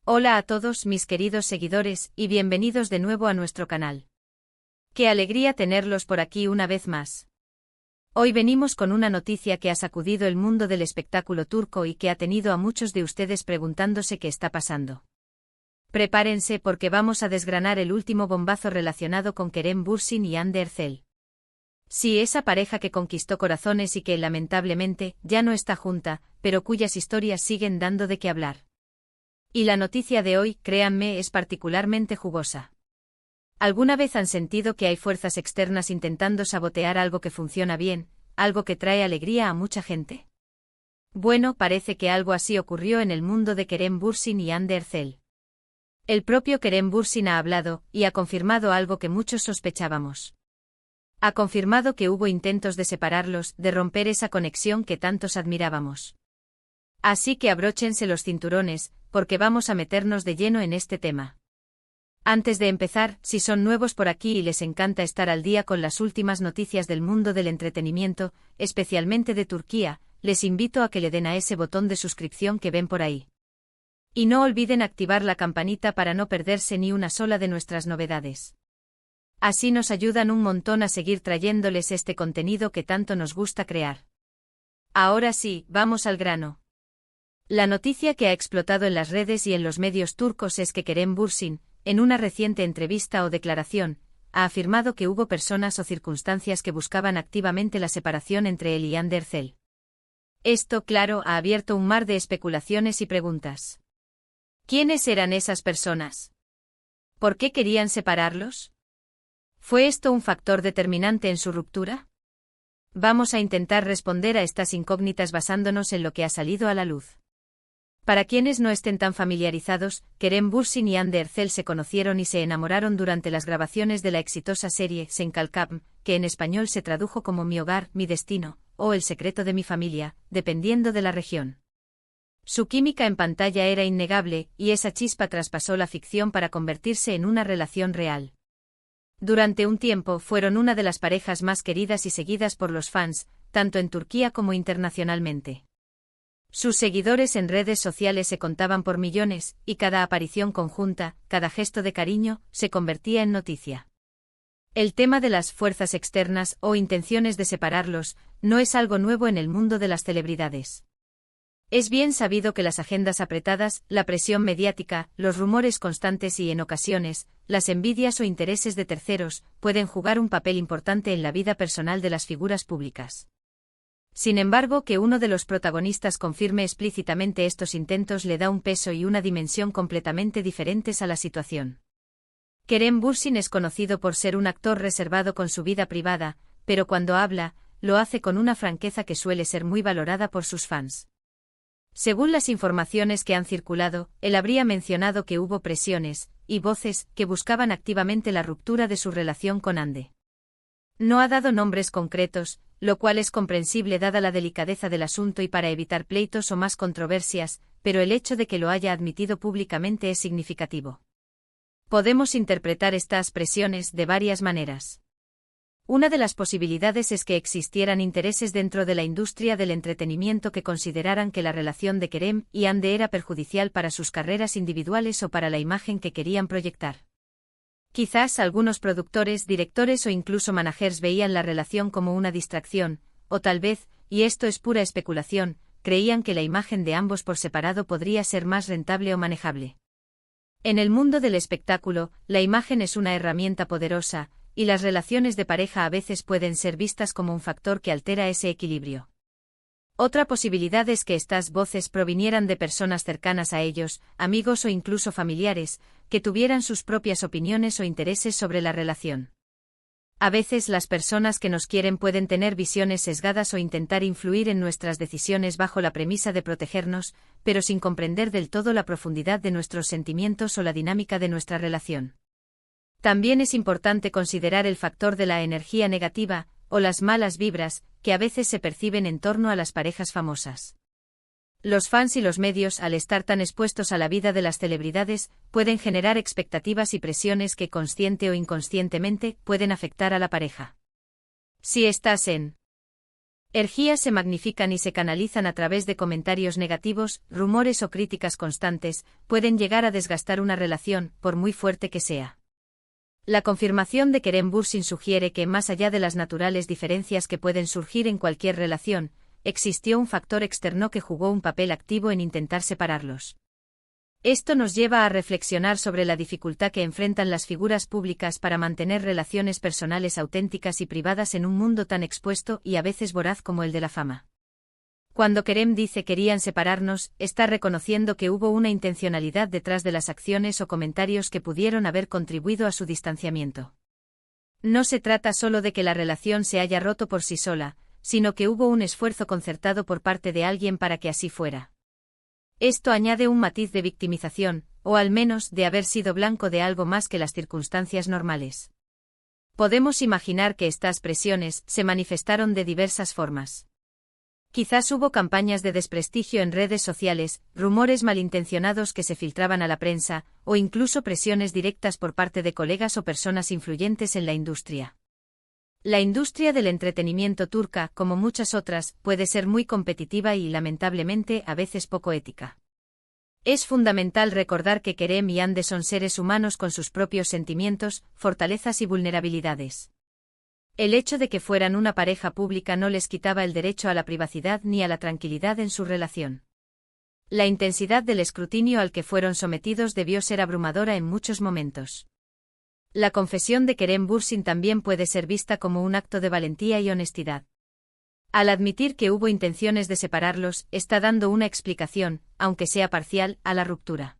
Hola a todos mis queridos seguidores y bienvenidos de nuevo a nuestro canal. Qué alegría tenerlos por aquí una vez más. Hoy venimos con una noticia que ha sacudido el mundo del espectáculo turco y que ha tenido a muchos de ustedes preguntándose qué está pasando. Prepárense porque vamos a desgranar el último bombazo relacionado con Kerem Bürsin y Hande Erçel. Sí, esa pareja que conquistó corazones y que lamentablemente ya no está junta, pero cuyas historias siguen dando de qué hablar. Y la noticia de hoy, créanme, es particularmente jugosa. ¿Alguna vez han sentido que hay fuerzas externas intentando sabotear algo que funciona bien, algo que trae alegría a mucha gente? Bueno, parece que algo así ocurrió en el mundo de Kerem Bürsin y Hande Erçel. El propio Kerem Bürsin ha hablado y ha confirmado algo que muchos sospechábamos. Ha confirmado que hubo intentos de separarlos, de romper esa conexión que tantos admirábamos. Así que abróchense los cinturones, porque vamos a meternos de lleno en este tema. Antes de empezar, si son nuevos por aquí y les encanta estar al día con las últimas noticias del mundo del entretenimiento, especialmente de Turquía, les invito a que le den a ese botón de suscripción que ven por ahí. Y no olviden activar la campanita para no perderse ni una sola de nuestras novedades. Así nos ayudan un montón a seguir trayéndoles este contenido que tanto nos gusta crear. Ahora sí, vamos al grano. La noticia que ha explotado en las redes y en los medios turcos es que Kerem Bürsin, en una reciente entrevista o declaración, ha afirmado que hubo personas o circunstancias que buscaban activamente la separación entre él y Hande Erçel. Esto, claro, ha abierto un mar de especulaciones y preguntas. ¿Quiénes eran esas personas? ¿Por qué querían separarlos? ¿Fue esto un factor determinante en su ruptura? Vamos a intentar responder a estas incógnitas basándonos en lo que ha salido a la luz. Para quienes no estén tan familiarizados, Kerem Bürsin y Hande Erçel se conocieron y se enamoraron durante las grabaciones de la exitosa serie Sen Kalkam, que en español se tradujo como Mi hogar, mi destino, o El secreto de mi familia, dependiendo de la región. Su química en pantalla era innegable, y esa chispa traspasó la ficción para convertirse en una relación real. Durante un tiempo fueron una de las parejas más queridas y seguidas por los fans, tanto en Turquía como internacionalmente. Sus seguidores en redes sociales se contaban por millones, y cada aparición conjunta, cada gesto de cariño, se convertía en noticia. El tema de las fuerzas externas o intenciones de separarlos no es algo nuevo en el mundo de las celebridades. Es bien sabido que las agendas apretadas, la presión mediática, los rumores constantes y, en ocasiones, las envidias o intereses de terceros, pueden jugar un papel importante en la vida personal de las figuras públicas. Sin embargo, que uno de los protagonistas confirme explícitamente estos intentos le da un peso y una dimensión completamente diferentes a la situación. Kerem Bürsin es conocido por ser un actor reservado con su vida privada, pero cuando habla, lo hace con una franqueza que suele ser muy valorada por sus fans. Según las informaciones que han circulado, él habría mencionado que hubo presiones y voces que buscaban activamente la ruptura de su relación con Hande. No ha dado nombres concretos, lo cual es comprensible dada la delicadeza del asunto y para evitar pleitos o más controversias, pero el hecho de que lo haya admitido públicamente es significativo. Podemos interpretar estas presiones de varias maneras. Una de las posibilidades es que existieran intereses dentro de la industria del entretenimiento que consideraran que la relación de Kerem y Hande era perjudicial para sus carreras individuales o para la imagen que querían proyectar. Quizás algunos productores, directores o incluso managers veían la relación como una distracción, o tal vez, y esto es pura especulación, creían que la imagen de ambos por separado podría ser más rentable o manejable. En el mundo del espectáculo, la imagen es una herramienta poderosa, y las relaciones de pareja a veces pueden ser vistas como un factor que altera ese equilibrio. Otra posibilidad es que estas voces provinieran de personas cercanas a ellos, amigos o incluso familiares, que tuvieran sus propias opiniones o intereses sobre la relación. A veces las personas que nos quieren pueden tener visiones sesgadas o intentar influir en nuestras decisiones bajo la premisa de protegernos, pero sin comprender del todo la profundidad de nuestros sentimientos o la dinámica de nuestra relación. También es importante considerar el factor de la energía negativa, o las malas vibras, que a veces se perciben en torno a las parejas famosas. Los fans y los medios, al estar tan expuestos a la vida de las celebridades, pueden generar expectativas y presiones que consciente o inconscientemente pueden afectar a la pareja. Si estás en Energías se magnifican y se canalizan a través de comentarios negativos, rumores o críticas constantes, pueden llegar a desgastar una relación, por muy fuerte que sea. La confirmación de Kerem Bürsin sugiere que, más allá de las naturales diferencias que pueden surgir en cualquier relación, existió un factor externo que jugó un papel activo en intentar separarlos. Esto nos lleva a reflexionar sobre la dificultad que enfrentan las figuras públicas para mantener relaciones personales auténticas y privadas en un mundo tan expuesto y a veces voraz como el de la fama. Cuando Kerem dice querían separarnos, está reconociendo que hubo una intencionalidad detrás de las acciones o comentarios que pudieron haber contribuido a su distanciamiento. No se trata solo de que la relación se haya roto por sí sola, sino que hubo un esfuerzo concertado por parte de alguien para que así fuera. Esto añade un matiz de victimización, o al menos de haber sido blanco de algo más que las circunstancias normales. Podemos imaginar que estas presiones se manifestaron de diversas formas. Quizás hubo campañas de desprestigio en redes sociales, rumores malintencionados que se filtraban a la prensa, o incluso presiones directas por parte de colegas o personas influyentes en la industria. La industria del entretenimiento turca, como muchas otras, puede ser muy competitiva y, lamentablemente, a veces poco ética. Es fundamental recordar que Kerem y Hande son seres humanos con sus propios sentimientos, fortalezas y vulnerabilidades. El hecho de que fueran una pareja pública no les quitaba el derecho a la privacidad ni a la tranquilidad en su relación. La intensidad del escrutinio al que fueron sometidos debió ser abrumadora en muchos momentos. La confesión de Kerem Bürsin también puede ser vista como un acto de valentía y honestidad. Al admitir que hubo intenciones de separarlos, está dando una explicación, aunque sea parcial, a la ruptura.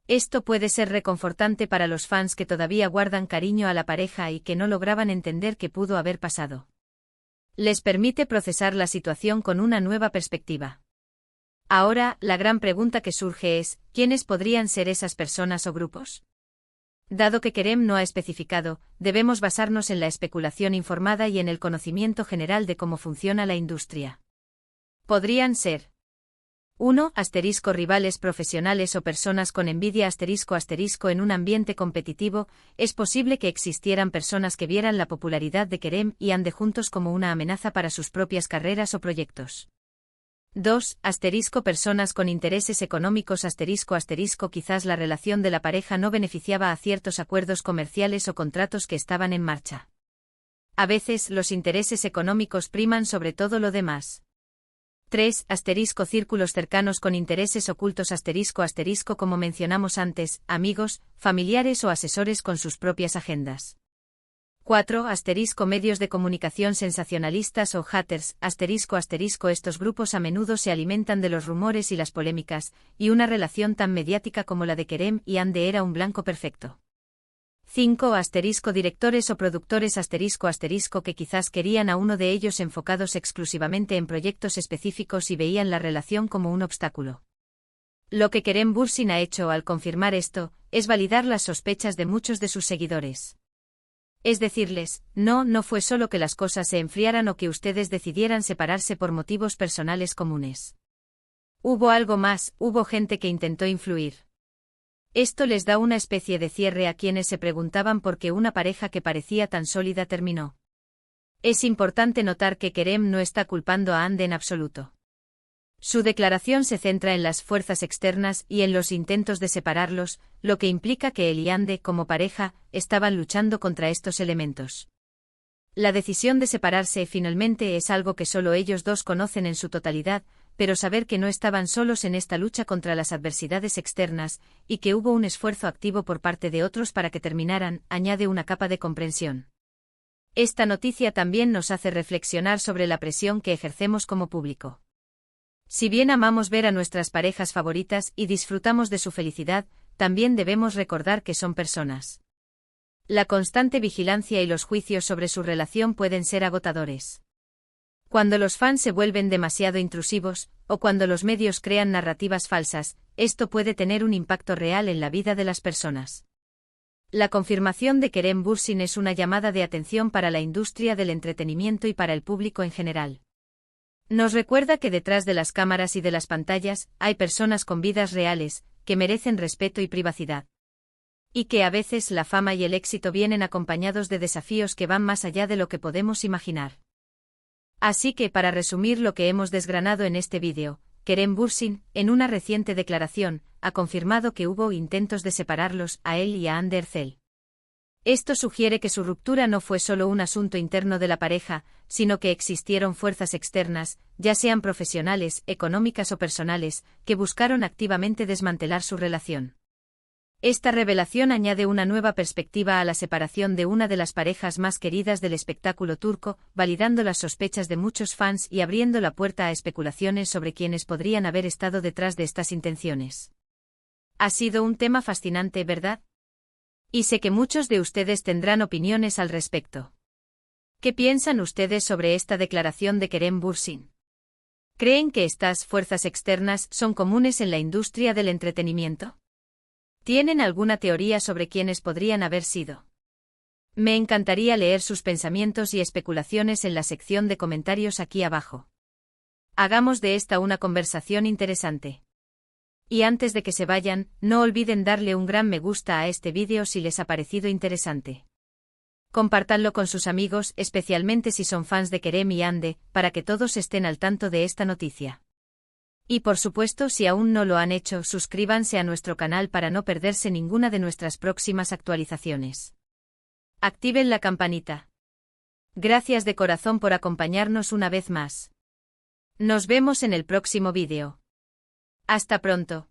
Esto puede ser reconfortante para los fans que todavía guardan cariño a la pareja y que no lograban entender qué pudo haber pasado. Les permite procesar la situación con una nueva perspectiva. Ahora, la gran pregunta que surge es, ¿quiénes podrían ser esas personas o grupos? Dado que Kerem no ha especificado, debemos basarnos en la especulación informada y en el conocimiento general de cómo funciona la industria. Podrían ser 1. Rivales profesionales o personas con envidia en un ambiente competitivo. Es posible que existieran personas que vieran la popularidad de Kerem y Hande juntos como una amenaza para sus propias carreras o proyectos. 2. Personas con intereses económicos quizás la relación de la pareja no beneficiaba a ciertos acuerdos comerciales o contratos que estaban en marcha. A veces los intereses económicos priman sobre todo lo demás. 3. Círculos cercanos con intereses ocultos como mencionamos antes, amigos, familiares o asesores con sus propias agendas. 4. Medios de comunicación sensacionalistas o haters, estos grupos a menudo se alimentan de los rumores y las polémicas, y una relación tan mediática como la de Kerem y Hande era un blanco perfecto. 5. Directores o productores que quizás querían a uno de ellos enfocados exclusivamente en proyectos específicos y veían la relación como un obstáculo. Lo que Kerem Bürsin ha hecho al confirmar esto, es validar las sospechas de muchos de sus seguidores. Es decirles, no fue solo que las cosas se enfriaran o que ustedes decidieran separarse por motivos personales comunes. Hubo algo más, hubo gente que intentó influir. Esto les da una especie de cierre a quienes se preguntaban por qué una pareja que parecía tan sólida terminó. Es importante notar que Kerem no está culpando a Hande en absoluto. Su declaración se centra en las fuerzas externas y en los intentos de separarlos, lo que implica que él y Hande, como pareja, estaban luchando contra estos elementos. La decisión de separarse finalmente es algo que solo ellos dos conocen en su totalidad, pero saber que no estaban solos en esta lucha contra las adversidades externas, y que hubo un esfuerzo activo por parte de otros para que terminaran, añade una capa de comprensión. Esta noticia también nos hace reflexionar sobre la presión que ejercemos como público. Si bien amamos ver a nuestras parejas favoritas y disfrutamos de su felicidad, también debemos recordar que son personas. La constante vigilancia y los juicios sobre su relación pueden ser agotadores. Cuando los fans se vuelven demasiado intrusivos, o cuando los medios crean narrativas falsas, esto puede tener un impacto real en la vida de las personas. La confirmación de Kerem Bürsin es una llamada de atención para la industria del entretenimiento y para el público en general. Nos recuerda que detrás de las cámaras y de las pantallas, hay personas con vidas reales, que merecen respeto y privacidad. Y que a veces la fama y el éxito vienen acompañados de desafíos que van más allá de lo que podemos imaginar. Así que, para resumir lo que hemos desgranado en este vídeo, Kerem Bürsin, en una reciente declaración, ha confirmado que hubo intentos de separarlos, a él y a Hande Erçel. Esto sugiere que su ruptura no fue solo un asunto interno de la pareja, sino que existieron fuerzas externas, ya sean profesionales, económicas o personales, que buscaron activamente desmantelar su relación. Esta revelación añade una nueva perspectiva a la separación de una de las parejas más queridas del espectáculo turco, validando las sospechas de muchos fans y abriendo la puerta a especulaciones sobre quienes podrían haber estado detrás de estas intenciones. Ha sido un tema fascinante, ¿verdad? Y sé que muchos de ustedes tendrán opiniones al respecto. ¿Qué piensan ustedes sobre esta declaración de Kerem Bürsin? ¿Creen que estas fuerzas externas son comunes en la industria del entretenimiento? ¿Tienen alguna teoría sobre quiénes podrían haber sido? Me encantaría leer sus pensamientos y especulaciones en la sección de comentarios aquí abajo. Hagamos de esta una conversación interesante. Y antes de que se vayan, no olviden darle un gran me gusta a este vídeo si les ha parecido interesante. Compártanlo con sus amigos, especialmente si son fans de Kerem y Hande, para que todos estén al tanto de esta noticia. Y por supuesto, si aún no lo han hecho, suscríbanse a nuestro canal para no perderse ninguna de nuestras próximas actualizaciones. Activen la campanita. Gracias de corazón por acompañarnos una vez más. Nos vemos en el próximo vídeo. Hasta pronto.